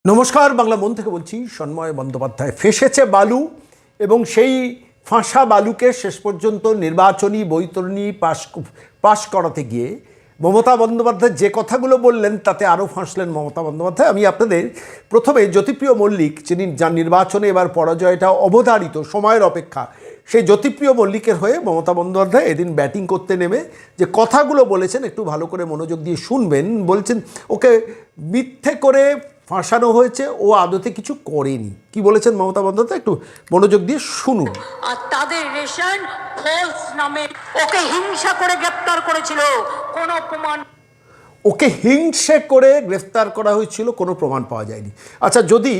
নমস্কার, বাংলা মন থেকে বলছি সন্ময় বন্দ্যোপাধ্যায়। ফেঁসেছে বালু এবং সেই ফাঁসা বালুকে শেষ পর্যন্ত নির্বাচনী বৈতরণী পাশ করাতে গিয়ে মমতা বন্দ্যোপাধ্যায় যে কথাগুলো বললেন তাতে আরও ফাঁসলেন মমতা বন্দ্যোপাধ্যায়। আমি আপনাদের প্রথমে জ্যোতিপ্রিয় মল্লিক, যিনি যার নির্বাচনে এবার পরাজয়টা অবধারিত সময়ের অপেক্ষা, সেই জ্যোতিপ্রিয় মল্লিকের হয়ে মমতা বন্দ্যোপাধ্যায় এদিন ব্যাটিং করতে নেমে যে কথাগুলো বলেছেন একটু ভালো করে মনোযোগ দিয়ে শুনবেন। বলছেন ওকে মিথ্যে করে ফাঁসানো হয়েছে, ও আদতে কিছু করেনি। কি বলেছেন মমতা বন্দ্যোপাধ্যায় একটু মনোযোগ দিয়ে শুনুন। আর তাদের রেশন ফলস নামে ওকে হিংসা করে গ্রেফতার করেছিল, কোনো প্রমাণ ওকে হিংসে করে গ্রেফতার করা হয়েছিল, কোনো প্রমাণ পাওয়া যায়নি। আচ্ছা, যদি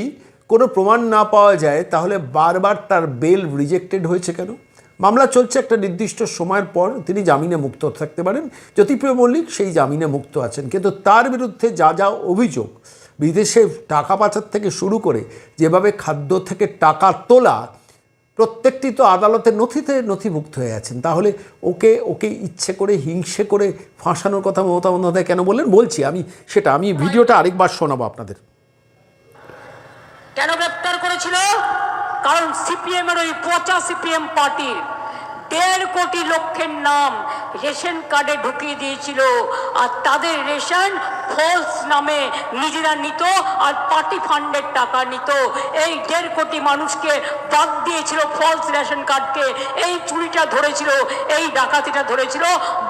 কোনো প্রমাণ না পাওয়া যায় তাহলে বারবার তার বেল রিজেক্টেড হয়েছে কেন? মামলা চলছে, একটা নির্দিষ্ট সময়ের পর তিনি জামিনে মুক্ত থাকতে পারেন। জ্যোতিপ্রিয় মল্লিক সেই জামিনে মুক্ত আছেন, কিন্তু তার বিরুদ্ধে যা যা অভিযোগ, বিদেশে টাকা পাচার থেকে শুরু করে যেভাবে খাদ্য থেকে টাকা তোলা, প্রত্যেকটি তো আদালতের নথিতে নথিভুক্ত হয়ে আছেন। তাহলে ওকে ইচ্ছে করে হিংসে করে ফাঁসানোর কথা মমতা বন্দ্যোপাধ্যায় কেন বললেন? বলছি আমি ভিডিওটা আরেকবার শোনাবো আপনাদের। কেন গ্রেফতার করেছিল? কারণ সিপিএম এর ওই পচা সিপিএম পার্টির 1.5 কোটি লোকের নাম রেশন কার্ডে ঢুকিয়ে দিয়েছিল, আর তাদের রেশন ফলস নামে নিজেরা নিত আর পার্টি ফান্ডের টাকা নিত। এই 1.5 কোটি মানুষকে বাদ দিয়েছিল ফলস রেশন কার্ডকে। এই চুরিটা ধরেছিল, এই ডাকাতিটা ধরেছিল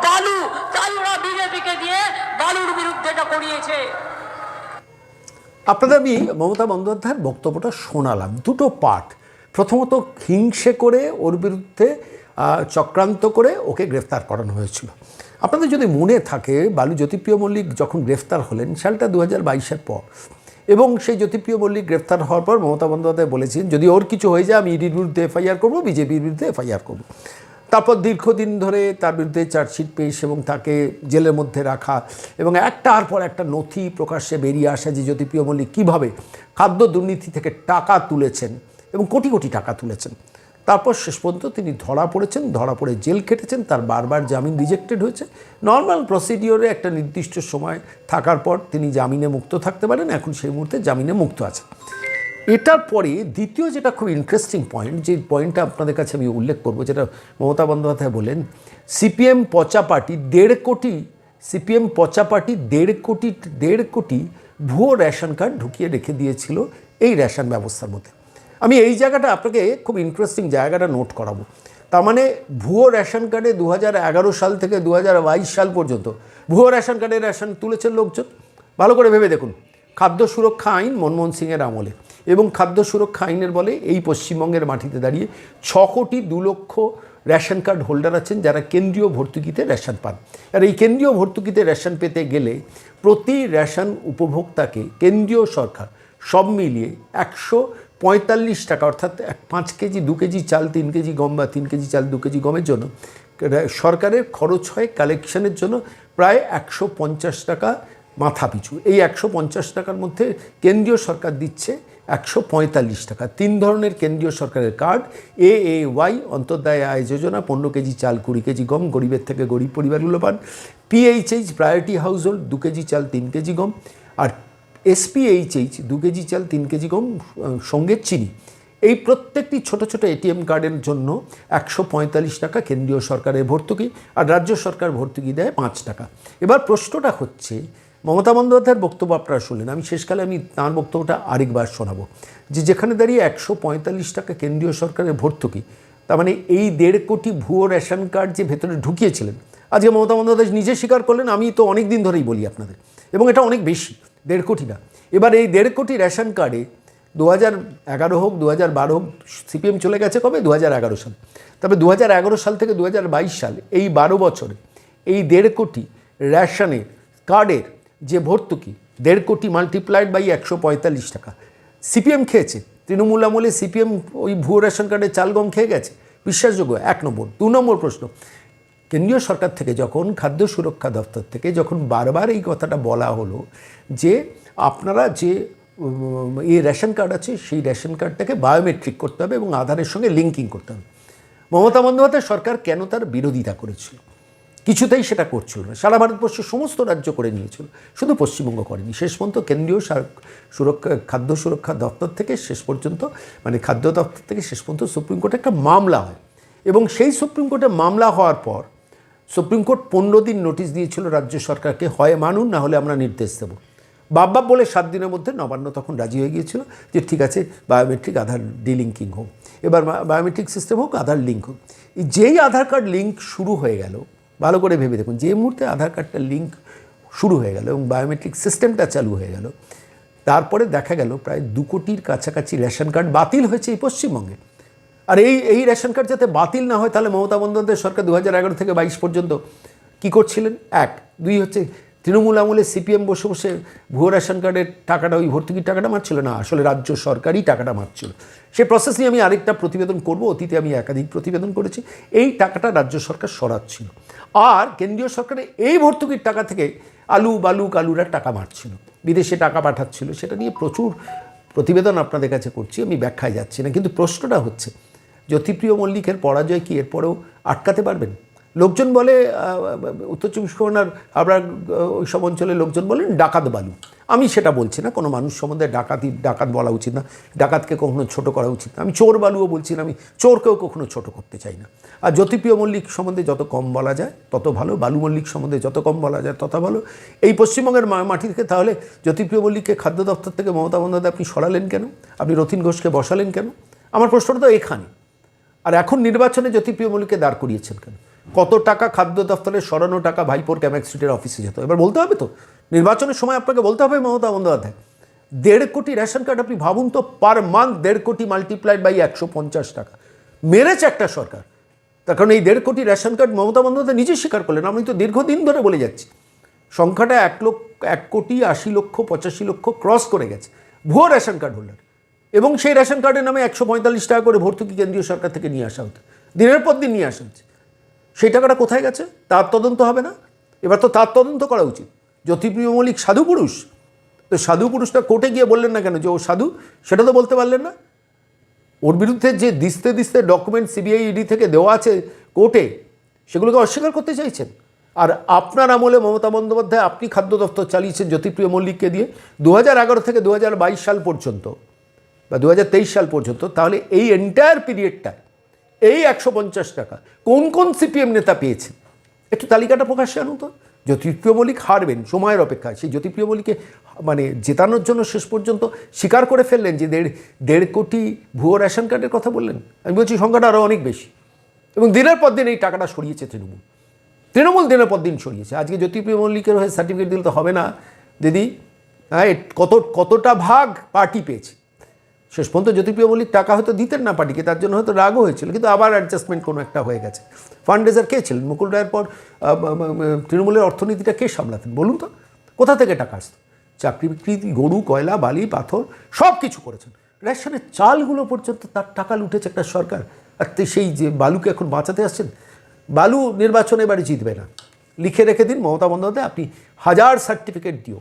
বালু, তাই ওরা বিজেপিকে দিয়ে বালুর বিরুদ্ধে এটা করিয়েছে। আপনাদের আমি মমতা বন্দ্যোপাধ্যায়ের বক্তব্যটা শোনালাম, দুটো পার্ট। প্রথমত, হিংসে করে ওর বিরুদ্ধে চক্রান্ত করে ওকে গ্রেফতার করানো হয়েছিল। আপনাদের যদি মনে থাকে, জ্যোতিপ্রিয় মল্লিক যখন গ্রেফতার হলেন সালটা 2022-এর পর, এবং সেই জ্যোতিপ্রিয় মল্লিক গ্রেফতার হওয়ার পর মমতা বন্দ্যোপাধ্যায় বলেছেন যদি ওর কিছু হয়ে যায় আমি ইডির বিরুদ্ধে এফআইআর করবো, বিজেপির বিরুদ্ধে এফআইআর করবো। তারপর দীর্ঘদিন ধরে তার বিরুদ্ধে চার্জশিট পেশ এবং তাকে জেলের মধ্যে রাখা, এবং একটার পর একটা নথি প্রকাশ্যে বেরিয়ে আসা যে জ্যোতিপ্রিয় মল্লিক কীভাবে খাদ্য দুর্নীতি থেকে টাকা তুলেছেন এবং কোটি কোটি টাকা তুলেছেন। তারপর শেষ পর্যন্ত তিনি ধরা পড়েছেন, ধরা পড়ে জেল কেটেছেন, তার বারবার জামিন রিজেক্টেড হয়েছে। নর্মাল প্রসিডিওরে একটা নির্দিষ্ট সময় থাকার পর তিনি জামিনে মুক্ত থাকতে পারেন, এখন সেই মুহূর্তে জামিনে মুক্ত আছেন। এটার পরে দ্বিতীয় যেটা খুব ইন্টারেস্টিং পয়েন্ট, যে পয়েন্টটা আপনাদের কাছে আমি উল্লেখ করব, যেটা মমতা বন্দ্যোপাধ্যায় বলেন, সিপিএম পচা পার্টি 1.5 কোটি ভুয়ো রেশন কার্ড ঢুকিয়ে রেখে দিয়েছিল এই রেশন ব্যবস্থার মধ্যে। আমি এই জায়গাটা আপনাকে খুব ইন্টারেস্টিং জায়গাটা নোট করাবো। তার মানে ভুয়ো রেশন কার্ডে 2011 সাল থেকে 2022 সাল পর্যন্ত ভুয়ো রেশন কার্ডে রেশন তুলেছেন লোকজন। ভালো করে ভেবে দেখুন, খাদ্য সুরক্ষা আইন মনমোহন সিংয়ের আমলে, এবং খাদ্য সুরক্ষা আইনের বলে এই পশ্চিমবঙ্গের মাটিতে দাঁড়িয়ে 6,02,00,000 রেশন কার্ড হোল্ডার আছেন যারা কেন্দ্রীয় ভর্তুকিতে রেশন পান। আর এই কেন্দ্রীয় ভর্তুকিতে রেশন পেতে গেলে প্রতি রেশন উপভোক্তাকে কেন্দ্রীয় সরকার সব মিলিয়ে 145 টাকা, অর্থাৎ 5 কেজি 2 কেজি চাল 3 কেজি গম বা 3 কেজি চাল 2 কেজি গমের জন্য সরকারের খরচ হয় কালেকশনের জন্য প্রায় 150 টাকা মাথা পিছু। এই 150 টাকার মধ্যে কেন্দ্রীয় সরকার দিচ্ছে 145 টাকা। 3 ধরনের কেন্দ্রীয় সরকারের কার্ড, AAY অন্তর্দায় আয় যোজনা, 15 কেজি চাল 20 কেজি গম, গরিবের থেকে গরিব পরিবারগুলো পান। PHH priority house hold 2 KG চাল 3 কেজি গম, আর SPHH 2 কেজি চাল 3 কেজি গম সঙ্গে চিনি। এই প্রত্যেকটি ছোট ছোট ATM কার্ডের জন্য 145 টাকা কেন্দ্রীয় সরকারের ভর্তুকি, আর রাজ্য সরকার ভর্তুকি দেয় 5 টাকা। এবার প্রশ্নটা হচ্ছে, মমতা বন্দ্যোপাধ্যায়ের বক্তব্য আপনারা শুনলেন, আমি শেষকালে তাঁর বক্তব্যটা আরেকবার শোনাবো, যেখানে দাঁড়িয়ে 145 টাকা কেন্দ্রীয় সরকারের ভর্তুকি, তার মানে এই 1.5 কোটি ভুয়ো রেশন কার্ড যে ভেতরে ঢুকিয়েছিলেন, আজকে মমতা বন্দ্যোপাধ্যায় নিজে স্বীকার করলেন। আমি তো অনেক দিন ধরেই বলি আপনাদের, এবং এটা অনেক বেশি, 1.5 কোটি না। এবার এই 1.5 কোটি রেশন কার্ডে 2011 হোক 2012 হোক, সিপিএম চলে গেছে কবে? 2011 সাল। তবে 2011 সাল থেকে 2022 সাল, এই 12 বছরে এই 1.5 কোটি রেশনের কার্ডের যে ভর্তুকি, 1.5 কোটি মাল্টিপ্লাইড বাই 145 টাকা সিপিএম খেয়েছে। তৃণমূল আমলে সিপিএম ওই ভুয়ো রেশন কার্ডে চাল গম খেয়ে গেছে, বিশ্বাসযোগ্য? 1 নম্বর। 2 নম্বর প্রশ্ন, কেন্দ্রীয় সরকার থেকে যখন খাদ্য সুরক্ষা দপ্তর থেকে যখন বারবার এই কথাটা বলা হলো যে আপনারা যে এই রেশন কার্ড আছে সেই রেশন কার্ডটাকে বায়োমেট্রিক করতে হবে এবং আধারের সঙ্গে লিঙ্কিং করতে হবে, মমতা বন্দ্যোপাধ্যায় সরকার কেন তার বিরোধিতা করেছিল? কিছুতেই সেটা করছিল না। সারা ভারতবর্ষের সমস্ত রাজ্য করে নিয়েছিল, শুধু পশ্চিমবঙ্গ করেনি। শেষ পর্যন্ত কেন্দ্রীয় খাদ্য সুরক্ষা দপ্তর থেকে শেষ পর্যন্ত, মানে খাদ্য দপ্তর থেকে শেষ পর্যন্ত সুপ্রিম কোর্টে একটা মামলা হয়, এবং সেই সুপ্রিম কোর্টে মামলা হওয়ার পর সুপ্রিম কোর্ট 15 দিন নোটিশ দিয়েছিল রাজ্য সরকারকে, হয় মানুন না হলে আমরা নির্দেশ দেবো। বাবা বলে 7 দিনের মধ্যে নবান্ন তখন রাজি হয়ে গিয়েছিল যে ঠিক আছে, বায়োমেট্রিক আধার ডিলিঙ্কিং হোক, এবার বায়োমেট্রিক সিস্টেম হোক, আধার লিঙ্ক হোক। যেই আধার কার্ড লিঙ্ক শুরু হয়ে গেল, ভালো করে ভেবে দেখুন, যে মুহূর্তে আধার কার্ডটা লিঙ্ক শুরু হয়ে গেল এবং বায়োমেট্রিক সিস্টেমটা চালু হয়ে গেল, তারপরে দেখা গেল প্রায় 2 কোটির কাছাকাছি রেশন কার্ড বাতিল হয়েছে এই পশ্চিমবঙ্গে। আর এই রেশন কার্ড যাতে বাতিল না হয়, তাহলে মমতা বন্দ্যোপাধ্যায় সরকার 2011 থেকে 22 পর্যন্ত কী করছিলেন? 1, 2 হচ্ছে তৃণমূল আমলে সিপিএম বসে বসে ভুয়ো রেশন কার্ডের টাকাটা, ওই ভর্তুকির টাকাটা মারছিল না, আসলে রাজ্য সরকারই টাকাটা মারছিল। সেই প্রসেস নিয়ে আমি আরেকটা প্রতিবেদন করব, অতীতে আমি একাধিক প্রতিবেদন করেছি। এই টাকাটা রাজ্য সরকার সরাচ্ছিল, আর কেন্দ্রীয় সরকারের এই ভর্তুকির টাকা থেকে আলু বালু কালুরা টাকা মারছিল, বিদেশে টাকা পাঠাচ্ছিল। সেটা নিয়ে প্রচুর প্রতিবেদন আপনাদের কাছে করছি, আমি ব্যাখ্যায় যাচ্ছি না। কিন্তু প্রশ্নটা হচ্ছে, জ্যোতিপ্রিয় মল্লিকের পরাজয় কি এরপরেও আটকাতে পারবেন? লোকজন বলে, উত্তর 24 পরগনার আমরা ওই সব অঞ্চলের লোকজন বলেন ডাকাত বালু। আমি সেটা বলছি না, কোনো মানুষ সম্বন্ধে ডাকাত বলা উচিত না, ডাকাতকে কখনো ছোট করা উচিত না। আমি চোর বালুও বলছি না, আমি চোরকেও কখনো ছোট করতে চাই না। আর জ্যোতিপ্রিয় মল্লিক সম্বন্ধে যত কম বলা যায় তত ভালো, বালু মল্লিক সম্বন্ধে যত কম বলা যায় তত ভালো এই পশ্চিমবঙ্গের মাটি থেকে। তাহলে জ্যোতিপ্রিয় মল্লিককে খাদ্য দপ্তর থেকে মমতা বন্দ্যোপাধ্যায় আপনি সরালেন কেন? আপনি রথীন ঘোষকে বসালেন কেন? আমার প্রশ্নটা তো এখানে। আর এখন নির্বাচনে জ্যোতিপ্রিয় মল্লিককে দাঁড় করিয়েছেন কেন? কত টাকা খাদ্য দপ্তরের সরানো টাকা ভাইপোর ক্যামেক স্ট্রিটের অফিসে যেত, এবার বলতে হবে তো, নির্বাচনের সময় আপনাকে বলতে হবে মমতা বন্দ্যোপাধ্যায়। 1.5 কোটি রেশন কার্ড, আপনি ভাবুন তো, পার মান্থ 1.5 কোটি মাল্টিপ্লাইড বাই 150 টাকা মেরেছে একটা সরকার। তার কারণ এই 1.5 কোটি রেশন কার্ড মমতা বন্দ্যোপাধ্যায় নিজে স্বীকার করলেন। আমি তো দীর্ঘদিন ধরে বলে যাচ্ছি, সংখ্যাটা 1,80,85,00,000 ক্রস করে গেছে ভুয়ো রেশন কার্ড হোল্ডার। এবং সেই রেশন কার্ডের নামে 145 টাকা করে ভর্তুকি কেন্দ্রীয় সরকার থেকে নিয়ে আসা হতো, দিনের পর দিন নিয়ে আসা হচ্ছে। সেই টাকাটা কোথায় গেছে তার তদন্ত হবে না? এবার তো তার তদন্ত করা উচিত। জ্যোতিপ্রিয় মল্লিক সাধু পুরুষ, তো সাধু পুরুষটা কোর্টে গিয়ে বললেন না কেন যে ও সাধু? সেটা তো বলতে পারলেন না। ওর বিরুদ্ধে যে দিস্তে ডকুমেন্ট সিবিআই ইডি থেকে দেওয়া আছে কোর্টে, সেগুলোকে অস্বীকার করতে চাইছেন। আর আপনার আমলে মমতা বন্দ্যোপাধ্যায় আপনি খাদ্য দপ্তর চালিয়েছেন জ্যোতিপ্রিয় মল্লিককে দিয়ে 2011 থেকে 2022 সাল পর্যন্ত বা 2023 সাল পর্যন্ত। তাহলে এই এন্টায়ার পিরিয়ডটা এই 150 টাকা কোন কোন সিপিএম নেতা পেয়েছেন? একটু তালিকাটা প্রকাশ্যে আনুন তো। জ্যোতিপ্রিয় মল্লিক হারবেন সময়ের অপেক্ষায়, সেই জ্যোতিপ্রিয় মল্লিককে মানে জেতানোর জন্য শেষ পর্যন্ত স্বীকার করে ফেললেন যে 1.5 কোটি ভুয়ো রেশন কার্ডের কথা বললেন। আমি বলছি সংখ্যাটা আরও অনেক বেশি, এবং দিনের পর দিন এই টাকাটা সরিয়েছে তৃণমূল দিনের পর দিন সরিয়েছে। আজকে জ্যোতিপ্রিয় মল্লিকের হয়ে সার্টিফিকেট দিলে তো হবে না দিদি। হ্যাঁ, কতটা ভাগ পার্টি পেয়েছে। শেষ পর্যন্ত জ্যোতিপ্রিয় মল্লিক টাকা হয়তো দিতেন না পার্টিকে, তার জন্য হয়তো রাগও হয়েছিল, কিন্তু আবার অ্যাডজাস্টমেন্ট কোনো একটা হয়ে গেছে। ফান্ড রেজার কে ছিলেন? মুকুল রায়ের পর তৃণমূলের অর্থনীতিটা কে সামলাতেন বলুন তো? কোথা থেকে টাকা আসতো? চাকরি বিক্রি, গরু, কয়লা, বালি, পাথর সব কিছু করেছেন। রেশনের চালগুলো পর্যন্ত তার টাকা লুটেছে একটা সরকার। আর সেই যে বালুকে এখন বাঁচাতে আসছেন, বালু নির্বাচনে এবারে জিতবে না। লিখে রেখে দিন মমতা বন্দ্যোপাধ্যায়, আপনি 1000 সার্টিফিকেট দিও,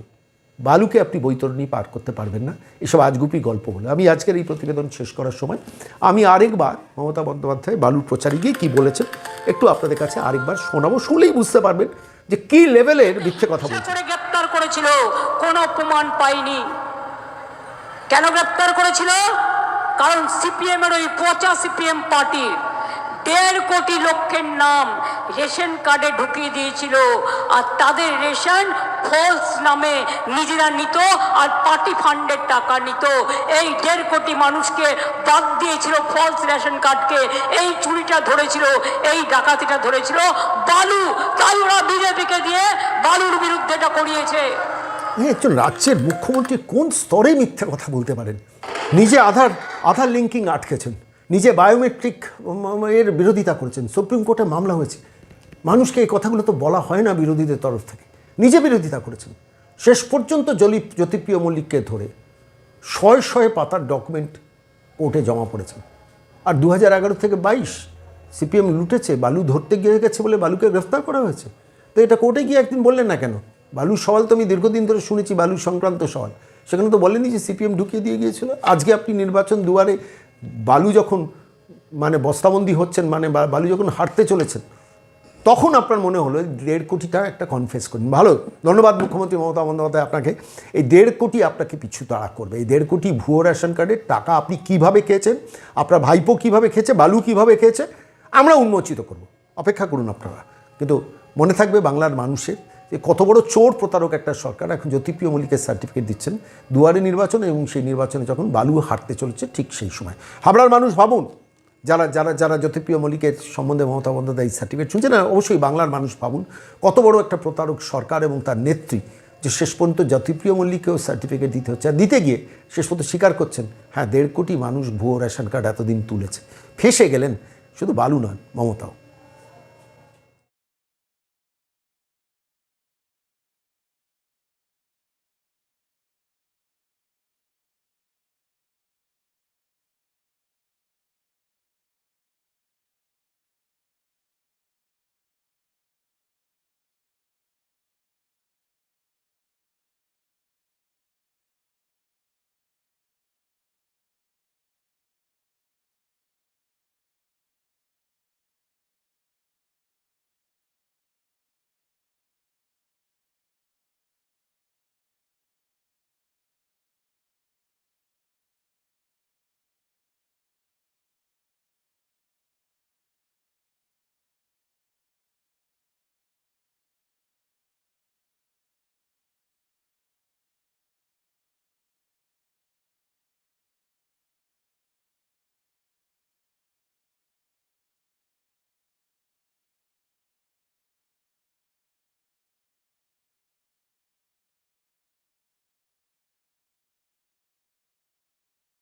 বালুকে আপনি বৈতরণী পার করতে পারবেন না। এসব আজগুপি গল্প বলে। আমি আজকের এই প্রতিবেদন শেষ করার সময় আমি আরেকবার মমতা বন্দ্যোপাধ্যায় বালুর প্রচারে গিয়ে কী বলেছেন একটু আপনাদের কাছে আরেকবার শোনাবো, শুনলেই বুঝতে পারবেন যে কী লেভেলের মিথ্যে কথা বলছে। গ্রেপ্তার করেছিল, কোনো প্রমাণ পাইনি। কেন গ্রেপ্তার করেছিল? কারণ সিপিএম এর ওই পচা সিপিএম পার্টির 1.5 কোটি লোকের নাম রেশন কার্ডে ঢুকিয়ে দিয়েছিল, আর তাদের রেশন ফলস নামে নিজেরা নিত আর পার্টি ফান্ডের টাকা নিত। এই 1.5 কোটি মানুষকে বাদ দিয়েছিল ফলস রেশন কার্ডকে। এই চুরিটা ধরেছিল, এই ডাকাতিটা ধরেছিল বালু। তাই ওরা বিজেপিকে দিয়ে বালুর বিরুদ্ধে এটা করিয়েছে। একজন রাজ্যের মুখ্যমন্ত্রী কোন স্তরে মিথ্যা কথা বলতে পারেন? নিজে আধার লিঙ্কিং আটকেছেন, নিজে বায়োমেট্রিক এর বিরোধিতা করেছেন, সুপ্রিম কোর্টে মামলা হয়েছে। মানুষকে এই কথাগুলো তো বলা হয় না বিরোধীদের তরফ থেকে। নিজে বিরোধিতা করেছেন, শেষ পর্যন্ত জ্যোতিপ্রিয় মল্লিককে ধরে শয়ে পাতার ডকুমেন্ট কোর্টে জমা পড়েছেন। আর 2011 থেকে 22 সিপিএম লুটেছে, বালু ধরতে গিয়ে গেছে বলে বালুকে গ্রেফতার করা হয়েছে। তো এটা কোর্টে গিয়ে একদিন বললেন না কেন? বালুর সওয়াল তো আমি দীর্ঘদিন ধরে শুনেছি, বালু সংক্রান্ত সওয়াল, সেখানে তো বলেনি যে সিপিএম ঢুকিয়ে দিয়ে গিয়েছিল। আজকে আপনি নির্বাচন দুয়ারে বালু যখন মানে বস্তাবন্দি হচ্ছেন, মানে বালু যখন হাঁটতে চলেছেন, তখন আপনার মনে হলো 1.5 কোটিটা একটা কনফেস করুন। ভালো, ধন্যবাদ মুখ্যমন্ত্রী মমতা বন্দ্যোপাধ্যায় আপনাকে। এই 1.5 কোটি আপনাকে পিছু তাড়া করবে। এই 1.5 কোটি ভুয়ো রেশন কার্ডের টাকা আপনি কিভাবে খেয়েছেন, আপনার ভাইপো কিভাবে খেয়েছে, বালু কিভাবে খেয়েছে, আমরা উন্মোচিত করব। অপেক্ষা করুন আপনারা। কিন্তু মনে থাকবে বাংলার মানুষের যে কত বড় চোর প্রতারক একটা সরকার এখন জ্যোতিপ্রিয় মল্লিকের সার্টিফিকেট দিচ্ছেন দুয়ারে নির্বাচন, এবং সেই নির্বাচনে যখন বালু হাঁটতে চলেছে ঠিক সেই সময়। হাবড়ার মানুষ ভাবুন, যারা যারা যারা জ্যোতিপ্রিয় মল্লিকের সম্বন্ধে মমতা বন্দ্যোপাধ্যায় এই সার্টিফিকেট শুনছে না, অবশ্যই বাংলার মানুষ ভাবুন কত বড় একটা প্রতারক সরকার এবং তার নেত্রী, যে শেষ পর্যন্ত জ্যোতিপ্রিয় মল্লিককেও সার্টিফিকেট দিতে হচ্ছে। আর দিতে গিয়ে শেষ পর্যন্ত স্বীকার করছেন, হ্যাঁ 1.5 কোটি মানুষ ভুয়ো রেশন কার্ড এতদিন তুলেছে। ফেঁসে গেলেন, শুধু বালু নন, মমতাও।